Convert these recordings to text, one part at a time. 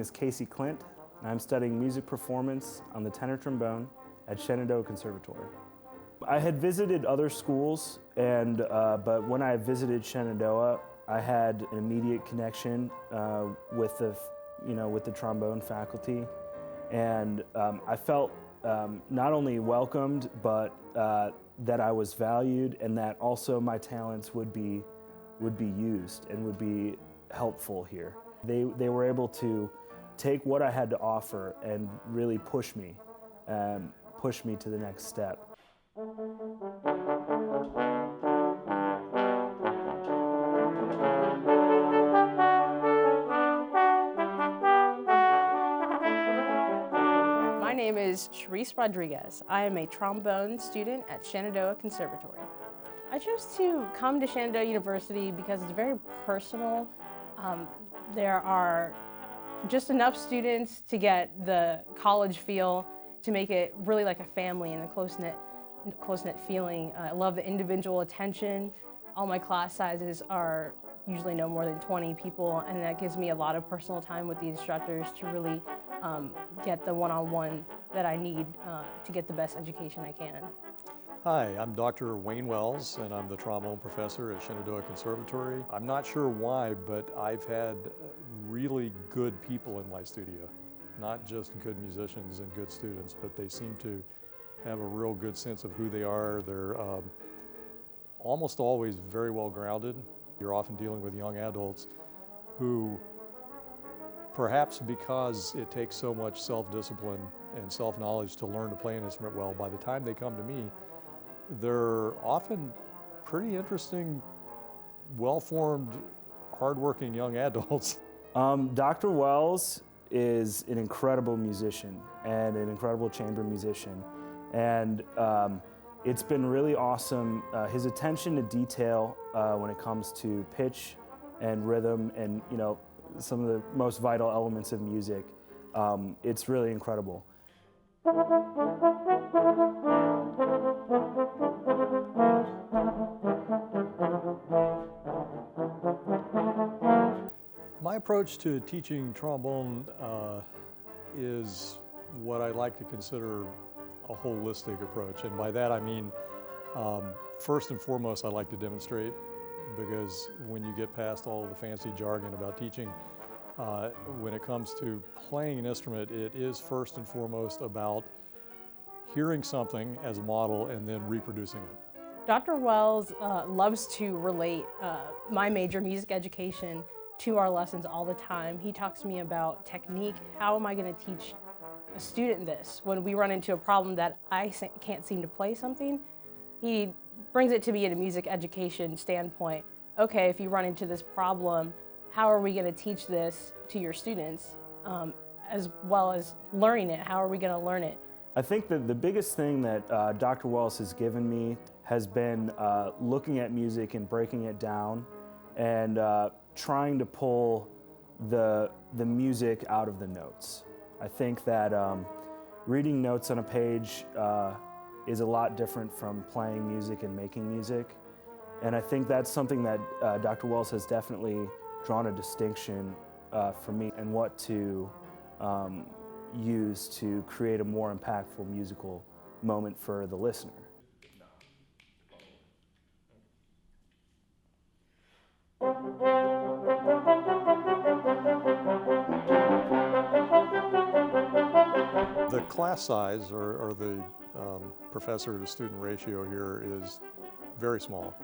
name is Klint, and I'm studying music performance on the tenor trombone at Shenandoah Conservatory. I had visited other schools, but when I visited Shenandoah, I had an immediate connection with the trombone faculty, and I felt not only welcomed, but that I was valued, and that also my talents would be used and would be helpful here. They were able to take what I had to offer and really push me to the next step. My name is Charise Rodriguez. I am a trombone student at Shenandoah Conservatory. I chose to come to Shenandoah University because it's very personal. There are just enough students to get the college feel, to make it really like a family and a close-knit feeling. I love the individual attention. All my class sizes are usually no more than 20 people, and that gives me a lot of personal time with the instructors to really get the one-on-one that I need to get the best education I can. Hi, I'm Dr. Wayne Wells, and I'm the trombone professor at Shenandoah Conservatory. I'm not sure why, but I've had really good people in my studio. Not just good musicians and good students, but they seem to have a real good sense of who they are. They're almost always very well grounded. You're often dealing with young adults who, perhaps because it takes so much self-discipline and self-knowledge to learn to play an instrument well, by the time they come to me, they're often pretty interesting, well-formed, hard-working young adults. Dr. Wells is an incredible musician and an incredible chamber musician, and it's been really awesome. His attention to detail when it comes to pitch and rhythm and some of the most vital elements of music, it's really incredible. My approach to teaching trombone is what I like to consider a holistic approach, and by that I mean first and foremost I like to demonstrate, because when you get past all of the fancy jargon about teaching, when it comes to playing an instrument, it is first and foremost about hearing something as a model and then reproducing it. Dr. Wells loves to relate my major, music education, to our lessons all the time. He talks to me about technique. How am I going to teach a student this? When we run into a problem that I can't seem to play something, he brings it to me in a music education standpoint. Okay, if you run into this problem, how are we going to teach this to your students, as well as learning it? How are we going to learn it? I think that the biggest thing that Dr. Wells has given me has been looking at music and breaking it down and trying to pull the music out of the notes. I think that reading notes on a page is a lot different from playing music and making music. And I think that's something that Dr. Wells has definitely drawn a distinction for me, and what to use to create a more impactful musical moment for the listener. The class size, or the professor to student ratio here, is very small.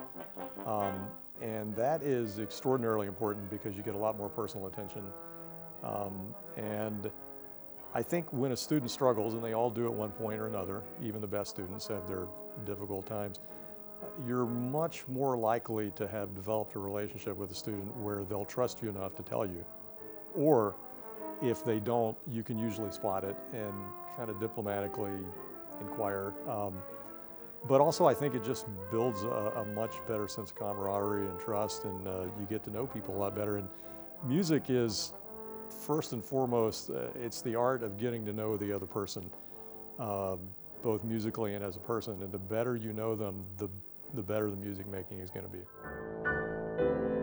And that is extraordinarily important because you get a lot more personal attention. And I think when a student struggles, and they all do at one point or another, even the best students have their difficult times, you're much more likely to have developed a relationship with a student where they'll trust you enough to tell you. Or if they don't, you can usually spot it and kind of diplomatically inquire. But also I think it just builds a much better sense of camaraderie and trust, and you get to know people a lot better. And music is, first and foremost, it's the art of getting to know the other person, both musically and as a person. And the better you know them, the better the music making is going to be.